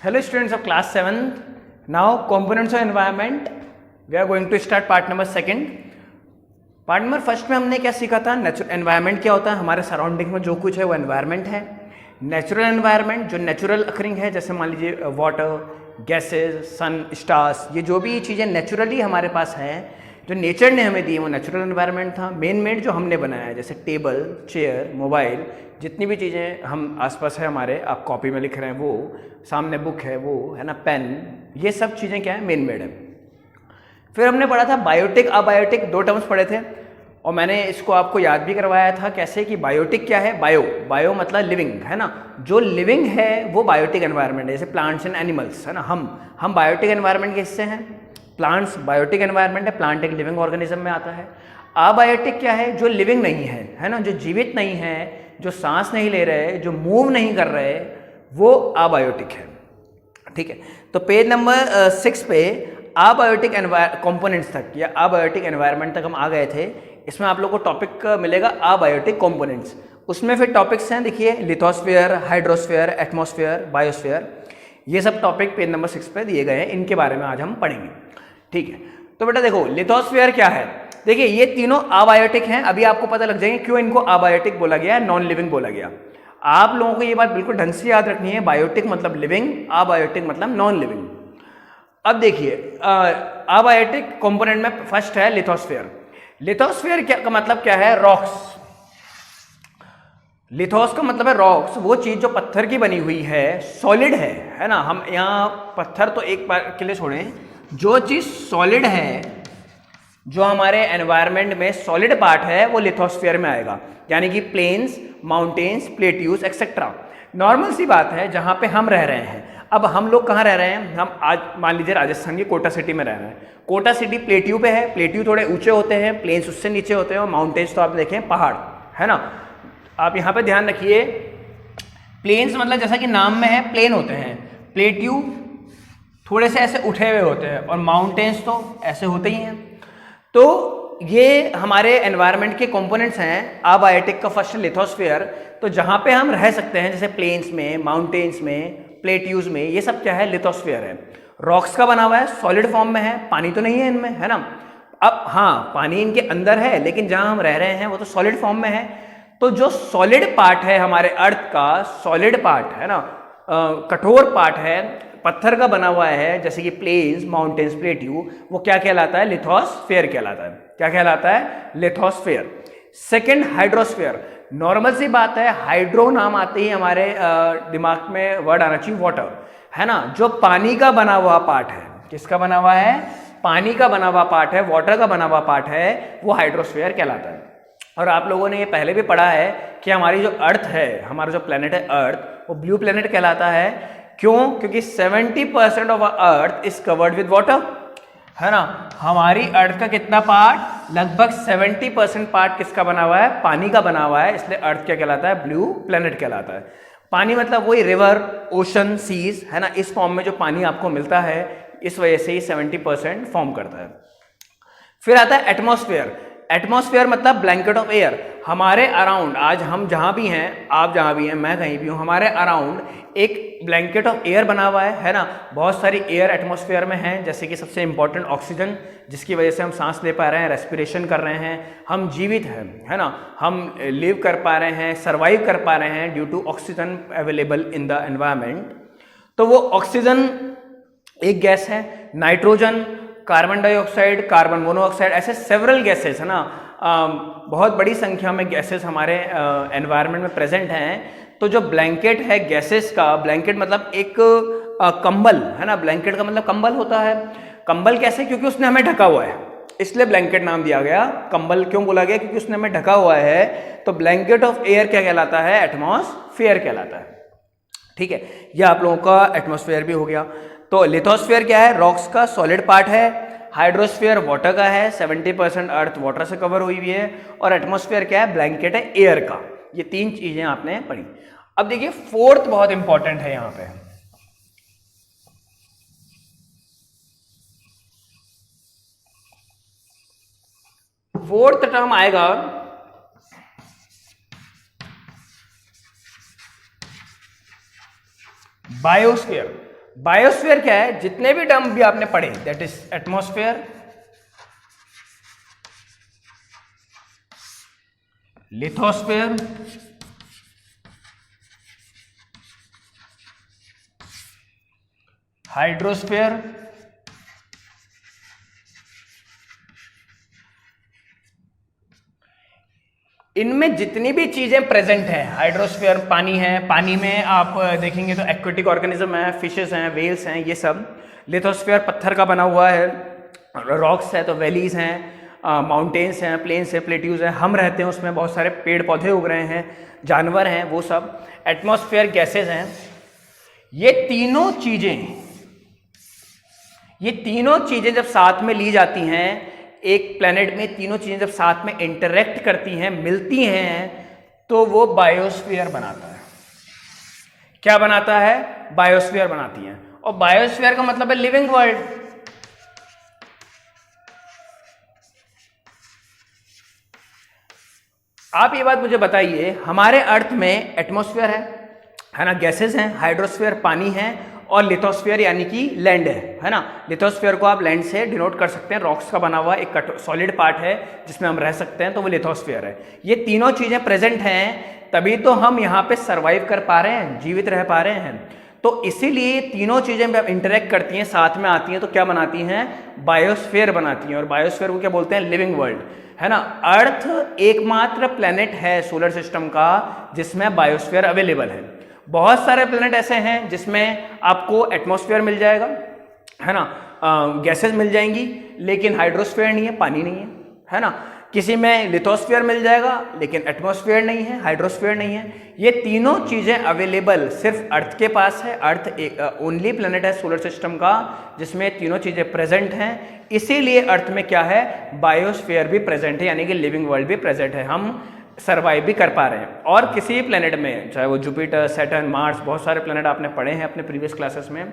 Hello students of class 7th. Now components of environment. We are going to start part number 2. Part number first में हमने क्या सीखा था? Natural environment क्या होता है, हमारे सराउंडिंग में जो कुछ है वो एनवायरनमेंट है. नेचुरल एनवायरनमेंट जो नेचुरल अकरिंग है, जैसे मान लीजिए वाटर, गैसेस, सन, स्टार्स, ये जो भी चीज़ें नेचुरली हमारे पास हैं, जो नेचर ने हमें दी वो नेचुरल एनवायरनमेंट था. मेन मेड जो हमने बनाया है, जैसे टेबल, चेयर, मोबाइल, जितनी भी चीज़ें हम आसपास है हमारे, आप कॉपी में लिख रहे हैं वो, सामने बुक है वो, है ना, पेन, ये सब चीज़ें क्या है, मेन मेड है. फिर हमने पढ़ा था बायोटिक, अबायोटिक, 2 टर्म्स पढ़े थे और मैंने इसको आपको याद भी करवाया था. कैसे कि बायोटिक क्या है, बायो मतलब लिविंग, है ना. जो लिविंग है वो बायोटिक एनवायरनमेंट है, जैसे प्लांट्स एंड एनिमल्स, है ना. हम बायोटिक एनवायरनमेंट के हिस्से हैं. प्लांट्स बायोटिक एनवायरनमेंट है, प्लांट एक लिविंग ऑर्गेनिज्म में आता है. अबायोटिक क्या है, जो लिविंग नहीं है ना, जो जीवित नहीं है, जो सांस नहीं ले रहे, जो मूव नहीं कर रहे, वो अबायोटिक है. ठीक है, तो पेज नंबर 6 पे अबायोटिक कंपोनेंट्स तक या अबायोटिक एनवायरनमेंट तक हम आ गए थे. इसमें आप लोग को टॉपिक मिलेगा अबायोटिक कंपोनेंट्स. उसमें फिर टॉपिक्स हैं, देखिए, लिथोस्फीयर, हाइड्रोस्फीयर, एटमॉस्फेयर, बायोस्फीयर, ये सब टॉपिक पेज नंबर 6 पे दिए गए हैं. इनके बारे में आज हम पढ़ेंगे. ठीक है, तो बेटा देखो लिथोस्फीयर क्या है. देखिए ये तीनों अबायोटिक हैं. अभी आपको पता लग जाएंगे क्यों इनको अबायोटिक बोला गया, नॉन लिविंग बोला गया. आप लोगों को ये बात बिल्कुल ढंग से याद रखनी है. बायोटिक मतलब लिविंग, अबायोटिक मतलब नॉन लिविंग. अब देखिए अबायोटिक कंपोनेंट में फर्स्ट है लिथोस्फीयर. लिथोस्फीयर क्या का मतलब क्या है, रॉक्स. लिथोस का मतलब है रॉक्स, वो चीज जो पत्थर की बनी हुई है, सॉलिड है ना. हम यहाँ पत्थर तो एक बार के लिए छोड़ें, जो चीज सॉलिड है, जो हमारे एनवायरनमेंट में सॉलिड पार्ट है, वो लिथोस्फीयर में आएगा. यानी कि plains, mountains, plateaus etcetera. Normal सी बात है जहाँ पे हम रह रहे हैं. अब हम लोग कहाँ रह रहे हैं, हम आज मान लीजिए राजस्थान की कोटा सिटी में रह रहे हैं. कोटा सिटी प्लेट्यू पे है. प्लेट्यू थोड़े ऊंचे होते हैं, प्लेन्स उससे नीचे होते हैं, और माउंटेन्स तो आप देखें पहाड़, है ना. आप यहाँ पे ध्यान रखिए, प्लेन्स मतलब जैसा कि नाम में है प्लेन होते हैं, प्लेट्यू थोड़े से ऐसे उठे हुए होते हैं, और माउंटेन्स तो ऐसे होते ही हैं. तो ये हमारे एनवायरनमेंट के कंपोनेंट्स हैं. अबायोटिक का फर्स्ट लिथोस्फीयर. तो जहाँ पे हम रह सकते हैं, जैसे प्लेन्स में, माउंटेन्स में, प्लेट्यूज में, ये सब क्या है, लिथोस्फीयर है. रॉक्स का बना हुआ है, सॉलिड फॉर्म में है, पानी तो नहीं है इनमें, है ना. अब हाँ, पानी इनके अंदर है, लेकिन जहाँ हम रह रहे हैं वो तो सॉलिड फॉर्म में है. तो जो सॉलिड पार्ट है हमारे अर्थ का, सॉलिड पार्ट है ना, कठोर पार्ट है, पत्थर का बना हुआ है, जैसे कि प्लेन्स, माउंटेन्स, प्लेट्यू, वो क्या कहलाता है, लिथोस्फीयर कहलाता है. क्या कहलाता है, लिथोस्फीयर. Second hydrosphere. नॉर्मल सी बात है, हाइड्रो नाम आते ही हमारे दिमाग में वर्ड आना चाहिए वाटर, है ना. जो पानी का बना हुआ पार्ट है, किसका बना हुआ है, पानी का बना हुआ पार्ट है, वाटर का बना हुआ पार्ट है, वो हाइड्रोस्फीयर कहलाता है. और आप लोगों ने ये पहले भी पढ़ा है कि हमारी जो अर्थ है, हमारा जो प्लेनेट है अर्थ, वो ब्लू प्लेनेट कहलाता है. क्यों? क्योंकि 70% of earth is covered with water, है ना. हमारी अर्थ का कितना पार्ट, लगभग 70% पार्ट किसका बना हुआ है, पानी का बना हुआ है. इसलिए अर्थ क्या कहलाता है, ब्लू प्लेनेट कहलाता है. पानी मतलब वही रिवर, ओशन, सीज, है ना. इस फॉर्म में जो पानी आपको मिलता है, इस वजह से ही 70% फॉर्म करता है. फिर आता है एटमॉस्फेयर. एटमॉस्फेयर मतलब ब्लैंकेट ऑफ एयर. हमारे अराउंड, आज हम जहाँ भी हैं, आप जहाँ भी हैं, मैं कहीं भी हूँ, हमारे अराउंड एक ब्लैंकेट ऑफ एयर बना हुआ है ना. बहुत सारी एयर एटमॉस्फेयर में है, जैसे कि सबसे इंपॉर्टेंट ऑक्सीजन, जिसकी वजह से हम सांस ले पा रहे हैं, रेस्पिरेशन कर रहे हैं, हम जीवित हैं, है ना. हम लिव कर पा रहे हैं, सर्वाइव कर पा रहे हैं due to oxygen available in the environment. तो वो ऑक्सीजन एक गैस है, nitrogen, carbon dioxide, carbon monoxide, ऐसे सेवरल गैसेस, है ना. बहुत बड़ी संख्या में गैसेस हमारे एनवायरनमेंट में प्रेजेंट हैं. तो जो ब्लैंकेट है गैसेस का, ब्लैंकेट मतलब एक कंबल, है ना. ब्लैंकेट का मतलब कंबल होता है. कंबल कैसे, क्योंकि उसने हमें ढका हुआ है, इसलिए ब्लैंकेट नाम दिया गया. कंबल क्यों बोला गया, क्योंकि उसने हमें ढका हुआ है. तो ब्लैंकेट ऑफ एयर क्या कहलाता है, एटमॉस्फेयर कहलाता है. ठीक है, यह आप लोगों का एटमॉस्फेयर भी हो गया. तो लिथोस्फीयर क्या है, रॉक्स का सॉलिड पार्ट है. हाइड्रोस्फीयर वाटर का है, 70% अर्थ वाटर से कवर हुई हुई है. और एटमॉस्फेयर क्या है, ब्लैंकेट है एयर का. ये 3 चीजें आपने पढ़ी. अब देखिए फोर्थ बहुत इंपॉर्टेंट है यहां पे. फोर्थ टर्म आएगा बायोस्फीयर. बायोस्फीयर क्या है, जितने भी टर्म भी आपने पढ़े, that is atmosphere, lithosphere, hydrosphere, इनमें जितनी भी चीजें प्रेजेंट हैं, हाइड्रोस्फीयर पानी है, पानी में आप देखेंगे तो एक्वेटिक ऑर्गेनिज्म है, फिशेस हैं, वेल्स हैं, ये सब। लिथोस्फीयर पत्थर का बना हुआ है, रॉक्स है तो वैलीज हैं, माउंटेन्स हैं, प्लेन्स है, प्लेट्यूज हैं, हम रहते हैं उसमें, बहुत सारे पेड़ पौधे उग रहे हैं, जानवर हैं, वो सब। एटमॉस्फेयर गैसेज हैं। ये तीनों चीजें जब साथ में ली जाती हैं एक प्लेनेट में, तीनों चीजें जब साथ में इंटरेक्ट करती हैं, मिलती हैं, तो वो बायोस्फीयर बनाता है। क्या बनाता है? बायोस्फीयर बनाती हैं। और बायोस्फीयर का मतलब है लिविंग वर्ल्ड। आप ये बात मुझे बताइए, हमारे अर्थ में एटमॉस्फेयर है ना, गैसेस हैं, हाइड्रोस्फीयर पानी है, और लिथोस्फीयर यानी कि लैंड है ना। लिथोस्फीयर को आप लैंड से डिनोट कर सकते हैं, रॉक्स का बना हुआ एक सॉलिड पार्ट है जिसमें हम रह सकते हैं, तो वो लिथोस्फीयर है। ये तीनों चीजें प्रेजेंट हैं, तभी तो हम यहाँ पे सर्वाइव कर पा रहे हैं, जीवित रह पा रहे हैं। तो इसीलिए तीनों चीजें जब इंटरेक्ट करती हैं, साथ में आती हैं, तो क्या बनाती हैं? बायोस्फीयर बनाती हैं। और बायोस्फीयर को क्या बोलते हैं? लिविंग वर्ल्ड, है ना। अर्थ एकमात्र प्लेनेट है सोलर सिस्टम का जिसमें बायोस्फीयर अवेलेबल है। बहुत सारे प्लेनेट ऐसे हैं जिसमें आपको एटमॉस्फेयर मिल जाएगा, है ना, गैसेस मिल जाएंगी, लेकिन हाइड्रोस्फीयर नहीं है, पानी नहीं है ना। किसी में लिथोस्फीयर मिल जाएगा लेकिन एटमॉस्फेयर नहीं है, हाइड्रोस्फीयर नहीं है। ये तीनों चीजें अवेलेबल सिर्फ अर्थ के पास है। अर्थ एक ओनली प्लेनेट है सोलर सिस्टम का जिसमें तीनों चीजें प्रेजेंट हैं। इसीलिए अर्थ में क्या है? बायोस्फीयर भी प्रेजेंट है, यानी कि लिविंग वर्ल्ड भी प्रेजेंट है, हम सर्वाइव भी कर पा रहे हैं। और किसी प्लेनेट में, चाहे वो जुपिटर, सैटर्न, मार्स, बहुत सारे प्लेनेट आपने पढ़े हैं अपने प्रीवियस क्लासेस में,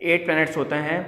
8 प्लेनेट्स होते हैं,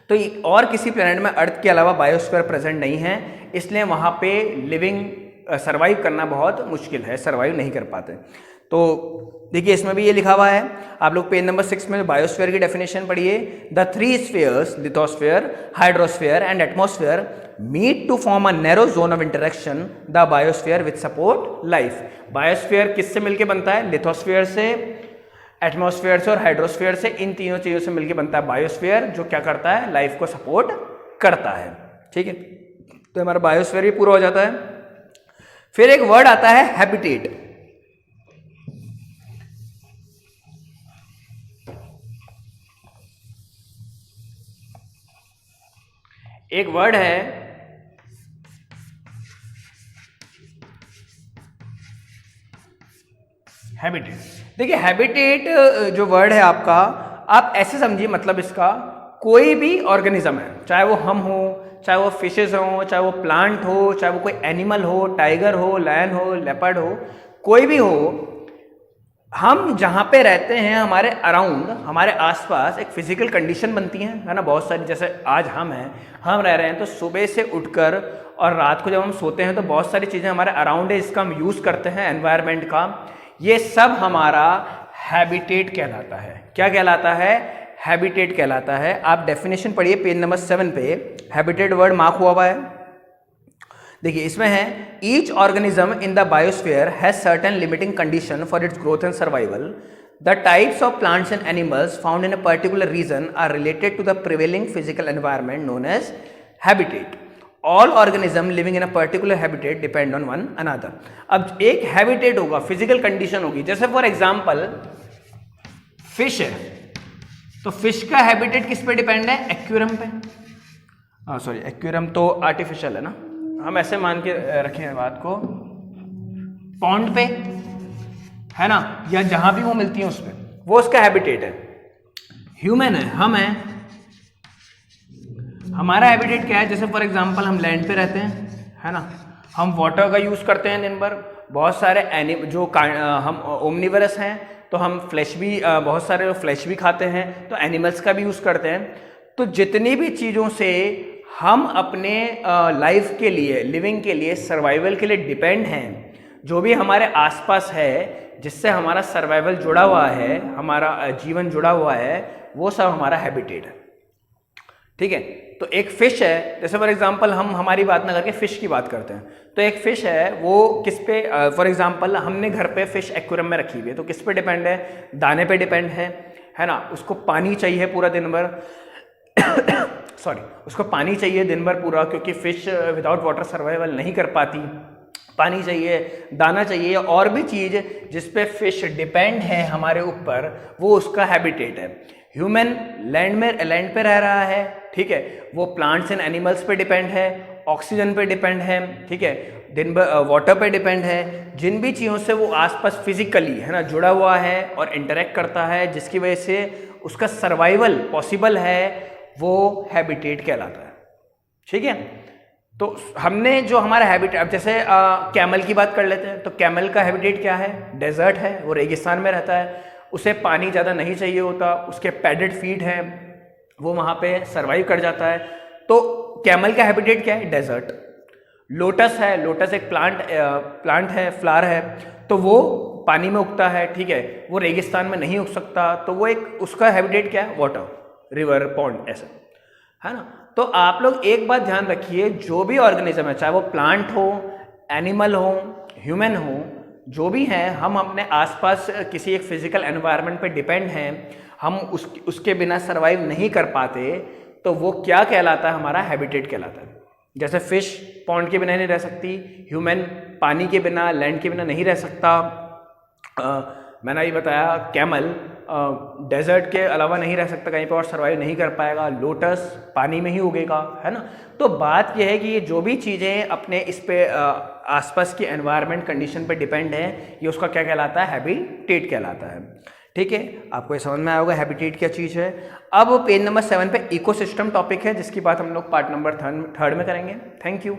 तो और किसी प्लेनेट में अर्थ के अलावा बायोस्फीयर प्रेजेंट नहीं है, इसलिए वहाँ पे लिविंग सर्वाइव करना बहुत मुश्किल है, सर्वाइव नहीं कर पाते। तो देखिए इसमें भी ये लिखा हुआ है, आप लोग पेज नंबर 6 में बायोस्फीयर की डेफिनेशन पढ़िए। The 3 spheres, lithosphere, hydrosphere and atmosphere meet to form a narrow zone of interaction, the biosphere which support life. Biosphere किससे मिलके बनता है? लिथोस्फीयर से, एटमॉस्फेयर से और हाइड्रोस्फीयर से। इन तीनों चीजों से मिलकर बनता है बायोस्फीयर, जो क्या करता है? लाइफ को सपोर्ट करता है। ठीक है, तो हमारा बायोस्फीयर भी पूरा हो जाता है। फिर एक वर्ड आता है हैबिटेट। एक वर्ड है हैबिटेट। देखिए हैबिटेट जो वर्ड है आपका, आप ऐसे समझिए, मतलब इसका कोई भी ऑर्गेनिज्म है, चाहे वो हम हो, चाहे वो फिशेस हो, चाहे वो प्लांट हो, चाहे वो कोई एनिमल हो, टाइगर हो, लायन हो, लेपर्ड हो, कोई भी हो, हम जहाँ पे रहते हैं, हमारे अराउंड, हमारे आसपास एक फिजिकल कंडीशन बनती है ना, बहुत सारी। जैसे आज हम हैं, हम रह रहे हैं, तो सुबह से उठकर और रात को जब हम सोते हैं तो बहुत सारी चीज़ें हमारे अराउंड है, इसका हम यूज़ करते हैं, एनवायरनमेंट का। ये सब हमारा हैबिटेट कहलाता है। क्या कहलाता है? हैबिटेट कहलाता है। आप डेफिनेशन पढ़िए पेज नंबर 7 पे, हैबिटेट वर्ड मार्क हुआ है। देखिए इसमें है, each organism in the biosphere has certain limiting condition for its growth and survival. The types of plants and animals found in a particular region are related to the prevailing physical environment known as habitat. All organisms living in a particular habitat depend on one another. अब एक habitat होगा, physical condition होगी। जैसे for example fish है, तो fish का habitat किस पे डिपेंड है? एक्वेरियम पे। सॉरी, एक्वेरियम तो आर्टिफिशियल है ना, हम ऐसे मान के रखें बात को, पॉन्ड पे, है ना, या जहां भी वो मिलती है उस पे, वो उसका हैबिटेट है। ह्यूमन है, हम हैं, हमारा हैबिटेट क्या है? जैसे फॉर एग्जांपल हम लैंड पे रहते हैं, है ना, हम वाटर का यूज करते हैं दिन भर। बहुत सारे हम ओमनिवरस हैं, तो हम फ्लैश भी, बहुत सारे फ्लैश भी खाते हैं, तो एनिमल्स का भी यूज करते हैं। तो जितनी भी चीज़ों से हम अपने लाइफ के लिए, लिविंग के लिए, सर्वाइवल के लिए डिपेंड हैं, जो भी हमारे आसपास है, जिससे हमारा सर्वाइवल जुड़ा हुआ है, हमारा जीवन जुड़ा हुआ है, वो सब हमारा हैबिटेट है। ठीक है, तो एक फिश है, जैसे फॉर एग्जांपल हम हमारी बात ना करके फिश की बात करते हैं, तो एक फिश है वो किस पे, फॉर एग्जांपल हमने घर पे फिश एक्वेरियम में रखी हुई है, तो किस पे डिपेंड है, दाने पे डिपेंड है ना, उसको पानी चाहिए पूरा दिन भर सॉरी, उसको पानी चाहिए दिन भर पूरा, क्योंकि फिश विदाउट वाटर सर्वाइवल नहीं कर पाती, पानी चाहिए, दाना चाहिए, और भी चीज़ जिस पे फिश डिपेंड है हमारे ऊपर, वो उसका हैबिटेट है। ह्यूमन लैंड पे रह रहा है, ठीक है, वो प्लांट्स एंड एनिमल्स पे डिपेंड है, ऑक्सीजन पे डिपेंड है, ठीक है, दिन भर वाटर पे डिपेंड है, जिन भी चीज़ों से वो आसपास फिजिकली है ना जुड़ा हुआ है और इंटरेक्ट करता है, जिसकी वजह से उसका सर्वाइवल पॉसिबल है, वो हैबिटेट कहलाता है। ठीक है, तो हमने जो हमारा हैबिटेट, अब जैसे कैमल की बात कर लेते हैं, तो कैमल का हैबिटेट क्या है, डेजर्ट है, वो रेगिस्तान में रहता है, उसे पानी ज़्यादा नहीं चाहिए होता, उसके पैडेड फीट हैं, वो वहाँ पे सर्वाइव कर जाता है। तो कैमल का हैबिटेट क्या है, डेजर्ट। लोटस है, लोटस एक प्लांट है, फ्लावर है, तो वो पानी में उगता है, ठीक है, वो रेगिस्तान में नहीं उग सकता, तो वो एक उसका हैबिटेट क्या है, वाटर, रिवर, पॉन्ड, ऐसा है ना। तो आप लोग एक बात ध्यान रखिए, जो भी ऑर्गेनिज्म है, चाहे वो प्लांट हो, एनिमल हो, ह्यूमन हो, जो भी हैं, हम अपने आसपास किसी एक फिजिकल एनवायरनमेंट पे डिपेंड हैं, हम उसके बिना सर्वाइव नहीं कर पाते, तो वो क्या कहलाता है, हमारा हैबिटेट कहलाता है। जैसे फिश पॉन्ड के बिना नहीं रह सकती, ह्यूमन पानी के बिना, लैंड के बिना नहीं रह सकता, मैंने ये बताया कैमल डेजर्ट के अलावा नहीं रह सकता, कहीं पर और सर्वाइव नहीं कर पाएगा, लोटस पानी में ही उगेगा, है ना। तो बात यह है कि ये जो भी चीज़ें अपने इस पे आसपास की एनवायरनमेंट कंडीशन पे डिपेंड है, ये उसका क्या कहलाता है, हैबिटेट कहलाता है। ठीक है, आपको ये समझ में आया होगा हैबिटेट क्या चीज़ है। अब पेज नंबर 7 पे इकोसिस्टम टॉपिक है, जिसकी बात हम लोग पार्ट नंबर 3 में करेंगे। Thank you.